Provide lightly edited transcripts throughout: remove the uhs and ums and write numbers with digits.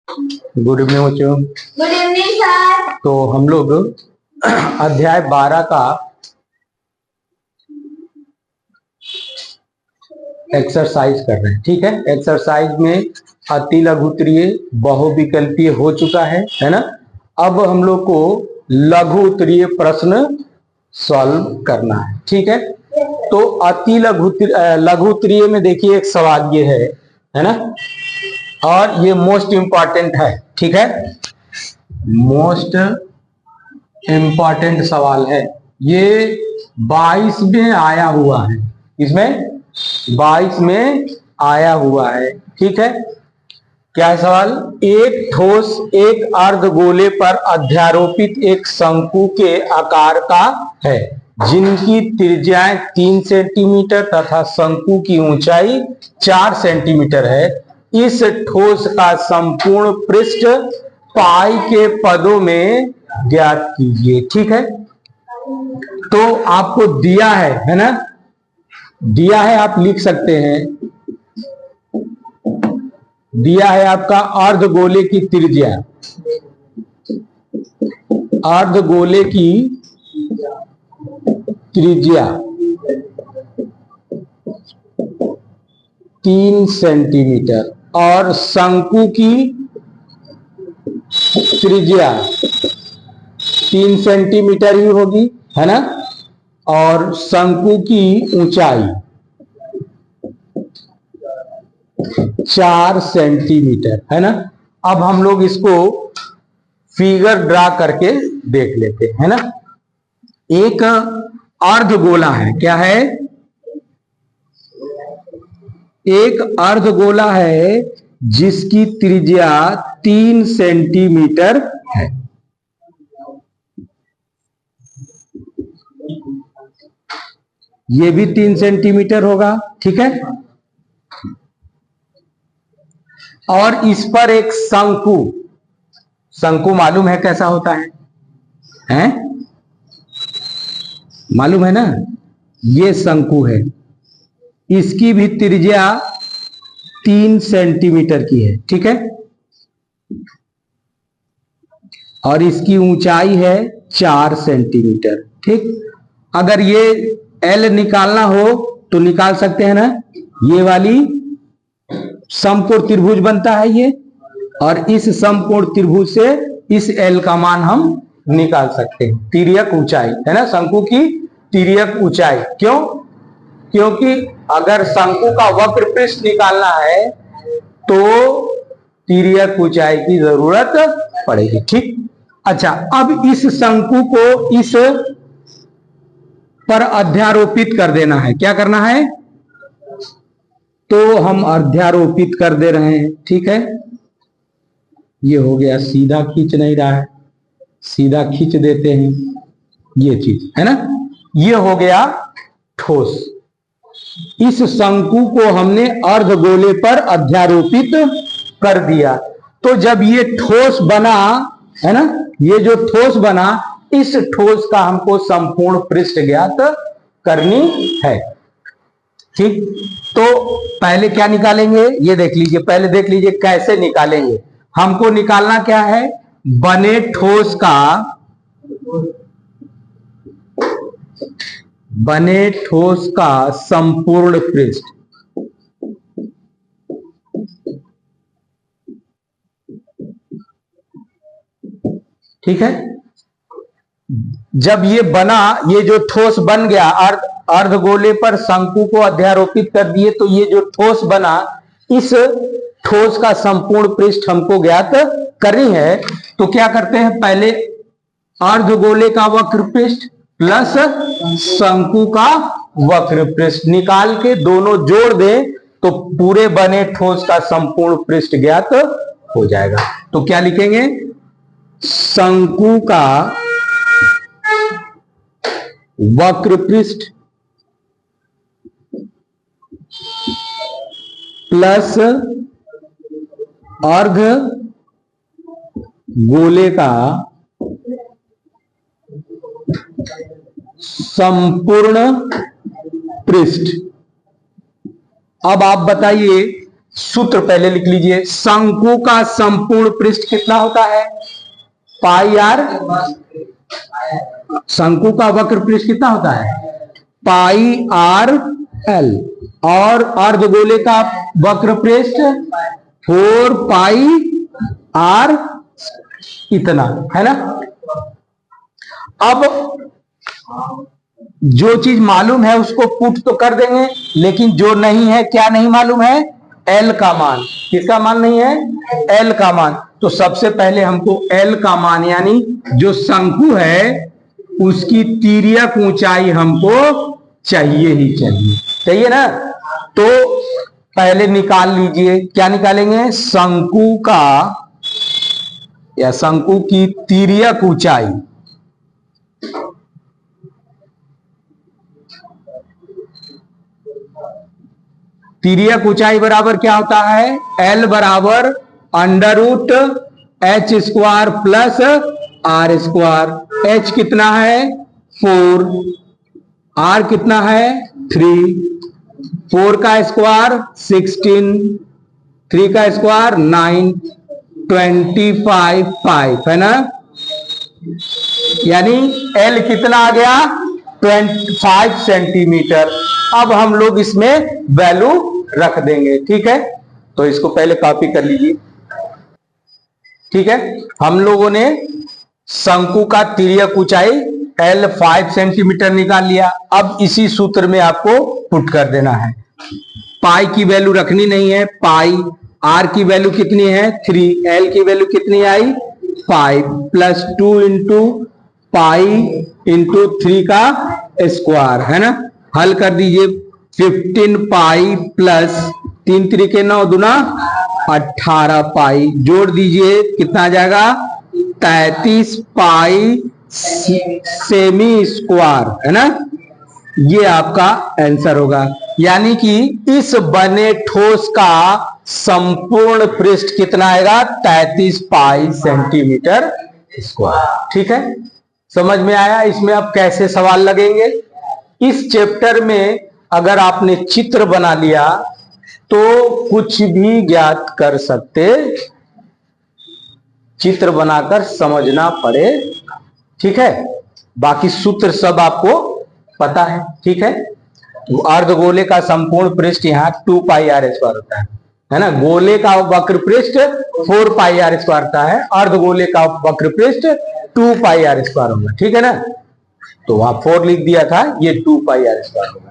Good evening बच्चों। Good evening sir. तो हम लोग अध्याय 12 का एक्सरसाइज कर रहे हैं। ठीक है, एक्सरसाइज में अति लघुत्तरीय बहुविकल्पीय हो चुका है ना। अब हम लोग को लघु उत्तरीय प्रश्न सॉल्व करना है। ठीक है, तो अति लघु उत्तरीय में देखिए एक सवाल ये है ना, और ये मोस्ट इंपॉर्टेंट है। ठीक है, मोस्ट इंपॉर्टेंट सवाल है। ये 22 में आया हुआ है। इसमें 22 में आया हुआ है। ठीक है, क्या है सवाल? एक ठोस एक अर्धगोले पर अध्यारोपित एक शंकु के आकार का है, जिनकी त्रिज्याएं 3 सेंटीमीटर तथा शंकु की ऊंचाई 4 सेंटीमीटर है। इस ठोस का संपूर्ण पृष्ठ पाई के पदों में ज्ञात कीजिए। ठीक है, तो आपको दिया है ना, दिया है, आप लिख सकते हैं। दिया है आपका अर्धगोले की त्रिज्या, अर्धगोले की त्रिज्या 3 सेंटीमीटर और शंकु की त्रिज्या 3 सेंटीमीटर ही होगी, है ना, और शंकु की ऊंचाई 4 सेंटीमीटर, है ना। अब हम लोग इसको फिगर ड्रा करके देख लेते हैं, है ना। एक अर्धगोला है, क्या है? एक अर्धगोला है जिसकी त्रिज्या 3 सेंटीमीटर है। ये भी 3 सेंटीमीटर होगा। ठीक है, और इस पर एक शंकु, शंकु मालूम है कैसा होता है? हैं? मालूम है ना, ये शंकु है। इसकी भी त्रिज्या 3 सेंटीमीटर की है। ठीक है, और इसकी ऊंचाई है 4 सेंटीमीटर। ठीक, अगर ये एल निकालना हो तो निकाल सकते हैं ना। ये वाली समकोण त्रिभुज बनता है ये, और इस समकोण त्रिभुज से इस एल का मान हम निकाल सकते हैं। तिर्यक ऊंचाई है ना, शंकु की तिर्यक ऊंचाई। क्यों? क्योंकि अगर शंकु का वक्र पृष्ठ निकालना है तो तिर्यक ऊंचाई की जरूरत पड़ेगी। ठीक, अच्छा, अब इस शंकु को इस पर अध्यारोपित कर देना है। क्या करना है? तो हम अध्यारोपित कर दे रहे हैं। ठीक है, ये हो गया, सीधा खींच नहीं रहा है, सीधा खींच देते हैं, ये चीज है ना। ये हो गया ठोस। इस शंकु को हमने अर्धगोले पर अध्यारोपित कर दिया। तो जब ये ठोस बना, है ना, ये जो ठोस बना, इस ठोस का हमको संपूर्ण पृष्ठ ज्ञात करनी है। ठीक, तो पहले क्या निकालेंगे ये देख लीजिए, पहले देख लीजिए कैसे निकालेंगे। हमको निकालना क्या है? बने ठोस का, बने ठोस का संपूर्ण पृष्ठ। ठीक है, जब ये बना, ये जो ठोस बन गया, अर्धगोले पर शंकु को अध्यारोपित कर दिए, तो ये जो ठोस बना, इस ठोस का संपूर्ण पृष्ठ हमको ज्ञात करनी है। तो क्या करते हैं? पहले अर्धगोले का वक्र पृष्ठ प्लस शंकु का वक्र पृष्ठ निकाल के दोनों जोड़ दें तो पूरे बने ठोस का संपूर्ण पृष्ठ ज्ञात हो जाएगा। तो क्या लिखेंगे? शंकु का वक्र पृष्ठ प्लस अर्ध गोले का संपूर्ण पृष्ठ। अब आप बताइए सूत्र पहले लिख लीजिए। शंकु का संपूर्ण पृष्ठ कितना होता है? पाई आर। शंकु का वक्र पृष्ठ कितना होता है? पाई आर एल। और अर्धगोले का वक्र पृष्ठ 4 पाई आर, इतना है ना। अब जो चीज मालूम है उसको पुट तो कर देंगे, लेकिन जो नहीं है, क्या नहीं मालूम है? एल का मान। किसका मान नहीं है? एल का मान। तो सबसे पहले हमको एल का मान, यानी जो शंकु है उसकी तिर्यक ऊंचाई हमको चाहिए ही चाहिए, चाहिए ना। तो पहले निकाल लीजिए, क्या निकालेंगे? शंकु का या शंकु की तिर्यक ऊंचाई। तिर्यक ऊंचाई बराबर क्या होता है? एल बराबर under root H square plus R square. H कितना है? 4। आर कितना है? 3। 4 का स्क्वायर 16, 3 का स्क्वायर 9, 25 5 है ना। यानी एल कितना आ गया? 25 सेंटीमीटर। अब हम लोग इसमें वैल्यू रख देंगे, ठीक है। तो इसको पहले कॉपी कर लीजिए, ठीक है। हम लोगों ने शंकु का तिर्यक ऊंचाई एल 5 सेंटीमीटर निकाल लिया। अब इसी सूत्र में आपको पुट कर देना है। पाई की वैल्यू रखनी नहीं है, पाई। आर की वैल्यू कितनी है? 3। एल की वैल्यू कितनी आई? 5 प्लस 2 इंटू पाई इंटू 3 का स्क्वायर, है ना। हल कर दीजिए। 15 पाई प्लस 3 3 9 दूना 18 पाई, जोड़ दीजिए कितना आ जाएगा? 33 पाई सेमी स्क्वायर, है ना। ये आपका आंसर होगा। यानी कि इस बने ठोस का संपूर्ण पृष्ठ कितना आएगा? 33 पाई सेंटीमीटर स्क्वायर, ठीक है। समझ में आया? इसमें अब कैसे सवाल लगेंगे? इस चैप्टर में अगर आपने चित्र बना लिया तो कुछ भी ज्ञात कर सकते, चित्र बनाकर समझना पड़े, ठीक है। बाकी सूत्र सब आपको पता है, ठीक है। अर्धगोले का संपूर्ण पृष्ठ यहाँ 2 पाई आर स्क्वायर होता है ना। गोले का वक्र पृष्ठ 4 पाई आर स्क्वायर होता है, अर्धगोले का वक्र पृष्ठ 2 पाई आर स्क्वायर होगा, ठीक है ना। तो वहां 4 लिख दिया था, ये 2 पाई आर स्क्वायर होगा।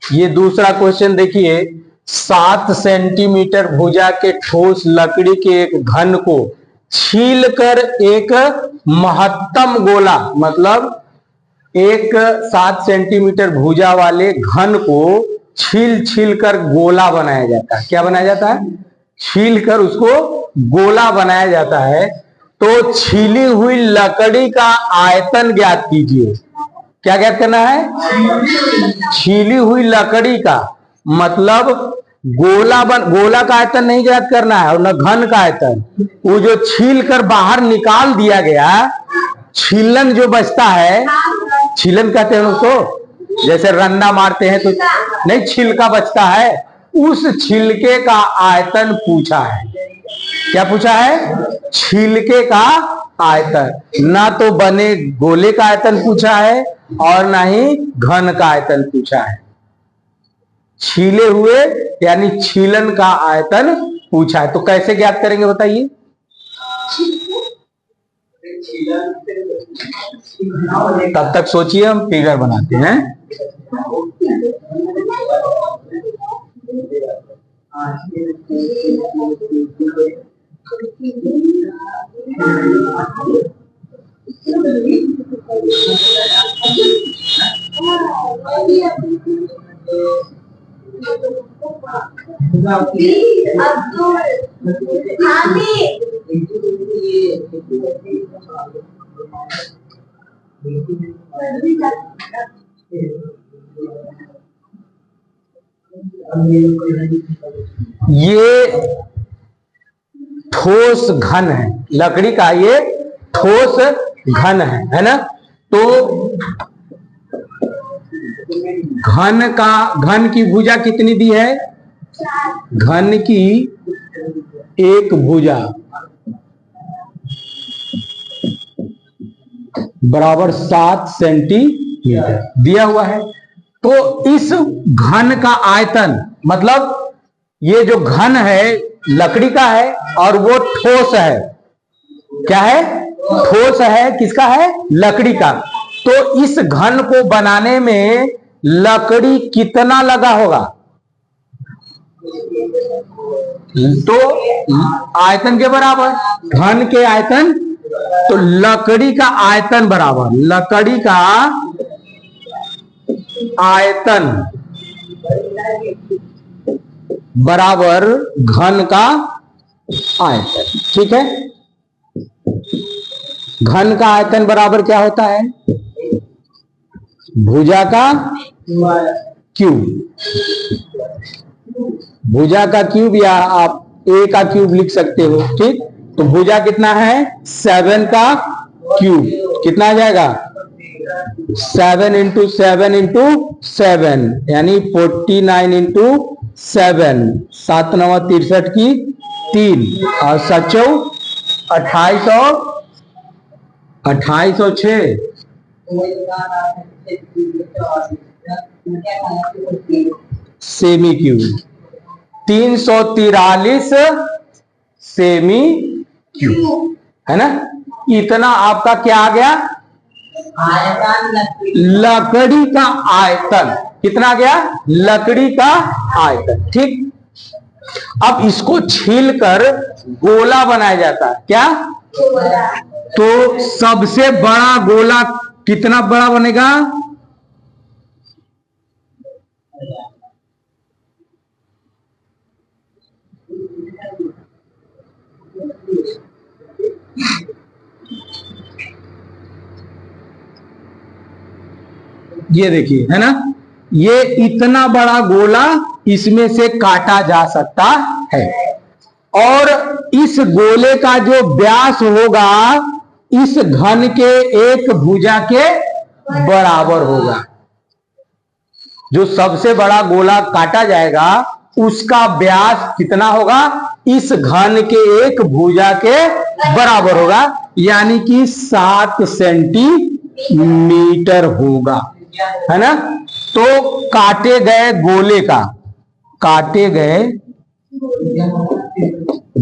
ये दूसरा क्वेश्चन देखिए। 7 सेंटीमीटर भुजा के ठोस लकड़ी के एक घन को छीलकर एक महत्तम गोला, मतलब एक 7 सेंटीमीटर भुजा वाले घन को छील कर गोला बनाया जाता है। क्या बनाया जाता है? छील कर उसको गोला बनाया जाता है। तो छीली हुई लकड़ी का आयतन ज्ञात कीजिए। क्या ज्ञात करना है? छीली हुई लकड़ी का, मतलब गोला का आयतन नहीं ज्ञात करना है और न घन का आयतन। वो जो छील कर बाहर निकाल दिया गया, छीलन जो बचता है, छीलन कहते हैं उसको, जैसे रंडा मारते हैं तो नहीं छिलका बचता है, उस छिलके का आयतन पूछा है। क्या पूछा है? छिलके का आयतन। ना तो बने गोले का आयतन पूछा है और ना ही घन का आयतन पूछा है। छीले हुए यानी छीलन का आयतन पूछा है। तो कैसे ज्ञात करेंगे बताइए? तब तक सोचिए, हम फिगर बनाते हैं। ये ठोस घन है लकड़ी का, ये ठोस घन है ना। तो घन की भुजा कितनी दी है? घन की एक भुजा बराबर 7 सेंटीमीटर दिया हुआ है। तो इस घन का आयतन, मतलब ये जो घन है लकड़ी का है और वो ठोस है। क्या है? ठोस है। किसका है? लकड़ी का। तो इस घन को बनाने में लकड़ी कितना लगा होगा? तो आयतन के बराबर, घन के आयतन, तो लकड़ी का आयतन बराबर, लकड़ी का आयतन बराबर घन का आयतन। ठीक है। घन का आयतन बराबर क्या होता है? भुजा का क्यूब। भुजा का क्यूब, या आप a का क्यूब लिख सकते हो। ठीक। तो भुजा कितना है? 7 का क्यूब। कितना आ जाएगा? 7 इंटू 7 इंटू 7 यानी 49 इंटू 7, 7 9 63 की 3 और 7 2806 सेमी क्यूब। 343 सेमी क्यूब, है ना। इतना आपका क्या आ गया? लकड़ी का आयतन। कितना गया? लकड़ी का आयतन। ठीक। अब इसको छीलकर गोला बनाया जाता है। क्या? तो सबसे बड़ा गोला कितना बड़ा बनेगा? ये देखिए, है ना, ये इतना बड़ा गोला इसमें से काटा जा सकता है। और इस गोले का जो व्यास होगा इस घन के एक भुजा के बराबर होगा। जो सबसे बड़ा गोला काटा जाएगा उसका व्यास कितना होगा? इस घन के एक भुजा के बराबर होगा, यानी कि 7 सेंटीमीटर होगा, है ना। तो काटे गए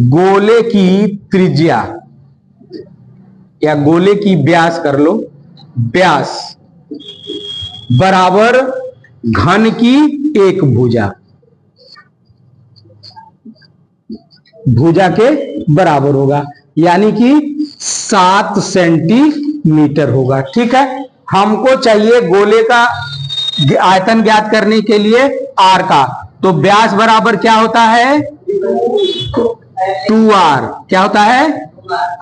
गोले की त्रिज्या या गोले की व्यास कर लो, व्यास बराबर घन की एक भुजा के बराबर होगा, यानी कि 7 सेंटीमीटर होगा। ठीक है। हमको चाहिए गोले का आयतन ज्ञात करने के लिए आर का। तो व्यास बराबर क्या होता है? 2r। क्या होता है?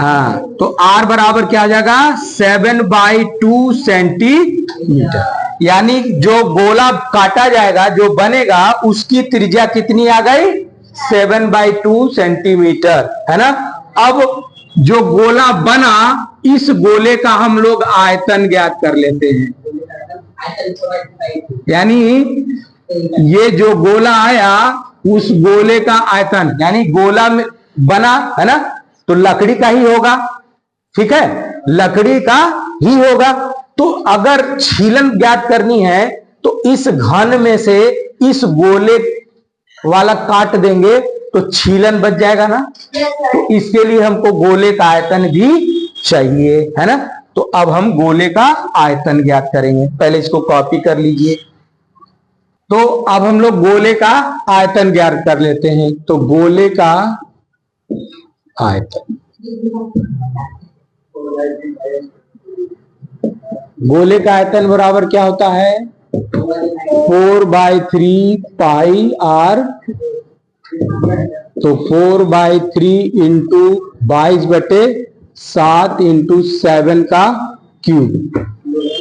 हाँ, तो r बराबर क्या आ जाएगा? 7/2 सेंटीमीटर। यानी जो गोला काटा जाएगा, जो बनेगा, उसकी त्रिज्या कितनी आ गई? 7/2 सेंटीमीटर, है ना। अब जो गोला बना, इस गोले का हम लोग आयतन ज्ञात कर लेते हैं। यानी ये जो गोला आया उस गोले का आयतन, यानी गोला में बना, है ना, तो लकड़ी का ही होगा। ठीक है, लकड़ी का ही होगा। तो अगर छीलन ज्ञात करनी है तो इस घन में से इस गोले वाला काट देंगे तो छीलन बच जाएगा ना। तो इसके लिए हमको गोले का आयतन भी चाहिए, है ना। तो अब हम गोले का आयतन ज्ञात करेंगे। पहले इसको कॉपी कर लीजिए। तो अब हम लोग गोले का आयतन ज्ञात कर लेते हैं। तो गोले का आयतन, गोले का आयतन बराबर क्या होता है? 4/3 पाई r। तो 4/3 इंटू 22/7 इंटू 7 का क्यूब।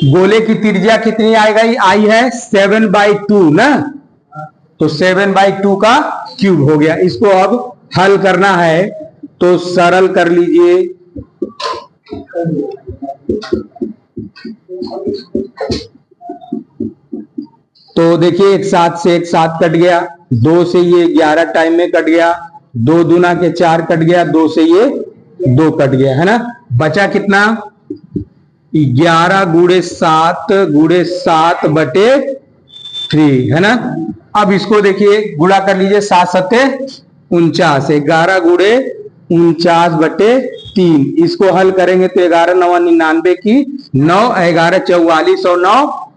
गोले की त्रिज्या कितनी आएगी? आई है 7/2 ना। तो 7/2 का क्यूब हो गया। इसको अब हल करना है तो सरल कर लीजिए। तो देखिए एक 7 से एक 7 कट गया, 2 से ये 11 टाइम में कट गया, 2 दूना के 4 कट गया, 2 से ये 2 कट गया, है ना। बचा कितना? 11 गुणे 7 बटे 3, है ना। अब इसको देखिए गुणा कर लीजिए, 7 सत्ते 49, 11 गुणे 49 बटे 3। इसको हल करेंगे तो 11 9 99 की 9, 11 44 और 9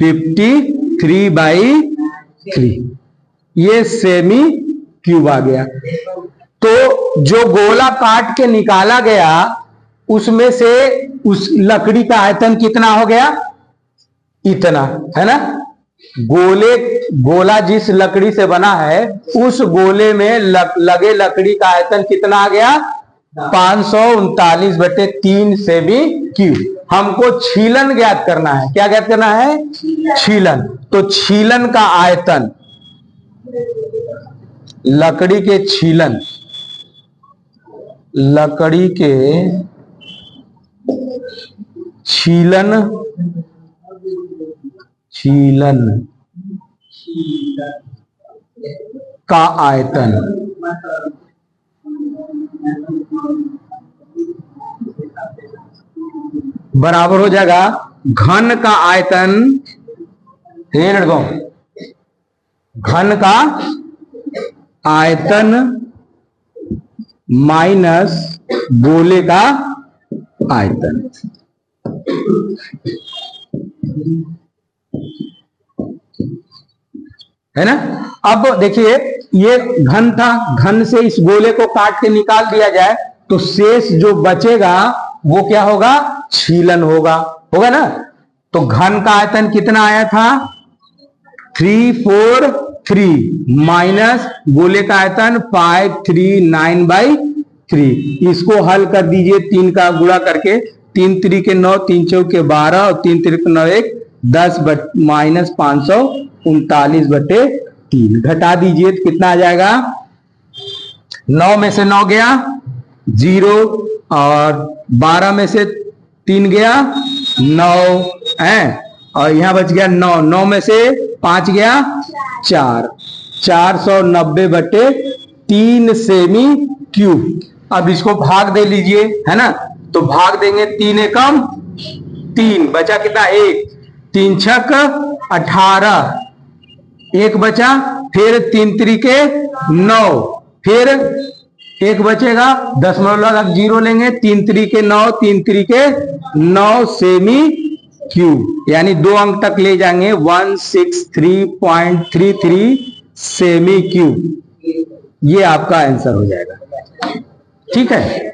53/3। ये सेमी क्यूब आ गया। तो जो गोला काट के निकाला गया उसमें से उस लकड़ी का आयतन कितना हो गया? इतना, है ना। गोला जिस लकड़ी से बना है उस गोले में लगे लकड़ी का आयतन कितना आ गया? 539/3 सेमी क्यूब। हमको छीलन ज्ञात करना है। क्या ज्ञात करना है? छीलन। तो छीलन का आयतन, लकड़ी के छीलन का आयतन बराबर हो जाएगा घन का आयतन, घन का आयतन माइनस गोले का आयतन। है ना। अब देखिए ये घन था, घन से इस गोले को काट के निकाल दिया जाए तो शेष जो बचेगा वो क्या होगा? छीलन होगा ना। तो घन का आयतन कितना आया था? 343 माइनस गोले का आयतन 539/3। इसको हल कर दीजिए 3 का गुणा करके, 3 3 के 9, 3 4 के 12 और 3 3 के 9 1 10 माइनस 539/3 घटा दीजिए तो कितना आ जाएगा? 9 में से 9 गया 0 और 12 में से 3 गया 9 है और यहां बच गया 9, 9 में से 5 गया 4, 490/3 सेमी क्यूब। अब इसको भाग दे लीजिए, है ना। तो भाग देंगे 3 एकम 3, बचा कितना? 1, 3 छक 18, 1 बचा, फिर 3 त्रिके 9, फिर 1 बचेगा, 0.0 लेंगे, 3 त्रिके 9, 3 त्रिके 9 सेमी क्यूब, यानी 2 अंक तक ले जाएंगे 163.33 सेमी क्यूब। ये आपका आंसर हो जाएगा। ठीक है।